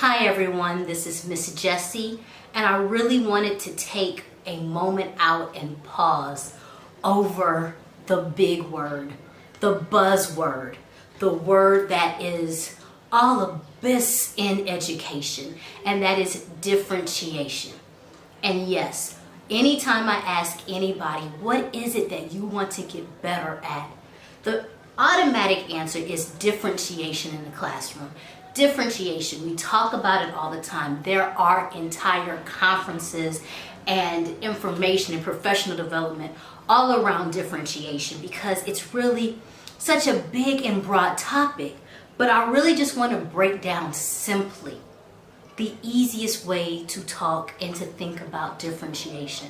Hi everyone, this is Miss Jessie, and I really wanted to take a moment out and pause over the big word, the buzzword, the word that is all abyss in education, and that is differentiation. And yes, anytime I ask anybody, what is it that you want to get better at? The automatic answer is differentiation in the classroom. Differentiation, we talk about it all the time. There are entire conferences and information and professional development all around differentiation because it's really such a big and broad topic. But I really just want to break down simply the easiest way to talk and to think about differentiation.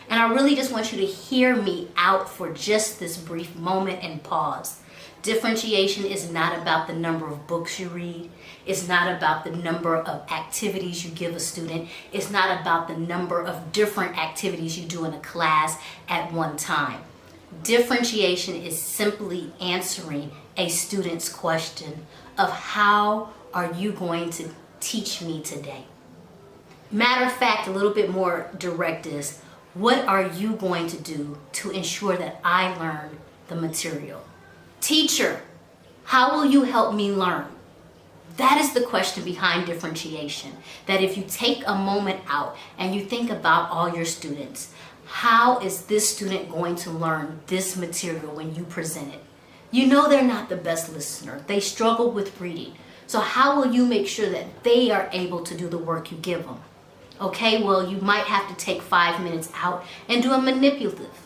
And I really just want you to hear me out for just this brief moment and pause. Differentiation is not about the number of books you read. It's not about the number of activities you give a student. It's not about the number of different activities you do in a class at one time. Differentiation is simply answering a student's question of how are you going to teach me today? Matter of fact, a little bit more direct is, what are you going to do to ensure that I learn the material? Teacher, how will you help me learn? That is the question behind differentiation. That if you take a moment out and you think about all your students, how is this student going to learn this material when you present it? You know they're not the best listener. They struggle with reading. So how will you make sure that they are able to do the work you give them? Okay, well, you might have to take 5 minutes out and do a manipulative.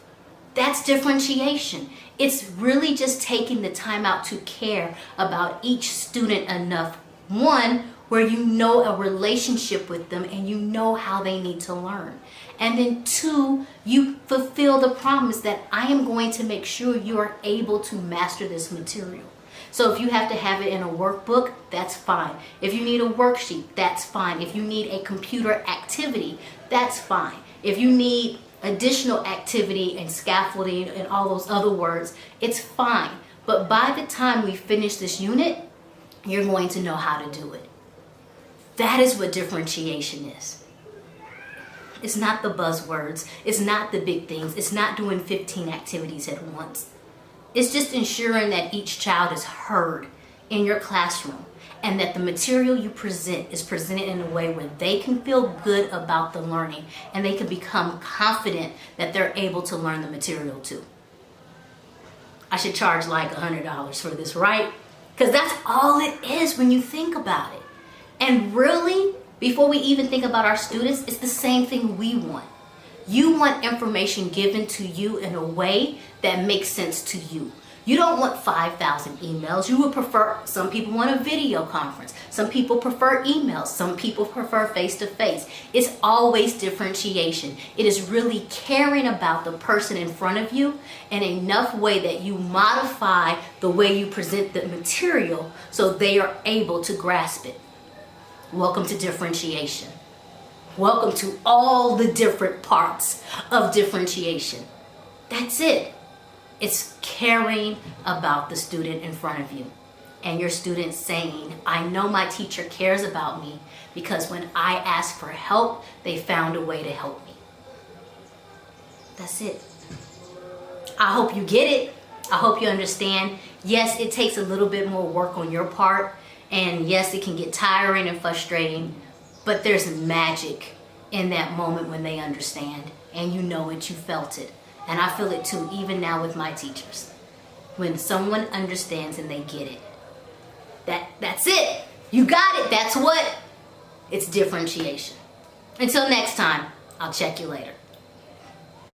That's differentiation. It's really just taking the time out to care about each student enough, one, where you know a relationship with them and you know how they need to learn. And then two, you fulfill the promise that I am going to make sure you are able to master this material. So if you have to have it in a workbook, that's fine. If you need a worksheet, that's fine. If you need a computer activity, that's fine. If you need additional activity and scaffolding and all those other words, it's fine. But by the time we finish this unit, you're going to know how to do it. That is what differentiation is. It's not the buzzwords. It's not the big things. It's not doing 15 activities at once. It's just ensuring that each child is heard in your classroom and that the material you present is presented in a way where they can feel good about the learning and they can become confident that they're able to learn the material too. I should charge like $100 for this, right? Because that's all it is when you think about it. And really, before we even think about our students, it's the same thing we want. You want information given to you in a way that makes sense to you. You don't want 5,000 emails. You would prefer, some people want a video conference. Some people prefer emails. Some people prefer face-to-face. It's always differentiation. It is really caring about the person in front of you in enough way that you modify the way you present the material so they are able to grasp it. Welcome to differentiation. Welcome to all the different parts of differentiation. That's it. It's caring about the student in front of you. And your student saying, I know my teacher cares about me because when I asked for help, they found a way to help me. That's it. I hope you get it. I hope you understand. Yes, it takes a little bit more work on your part. And yes, it can get tiring and frustrating. But there's magic in that moment when they understand and you know it, you felt it. And I feel it too, even now with my teachers. When someone understands and they get it. That's it. You got it. That's what? It's differentiation. Until next time, I'll check you later.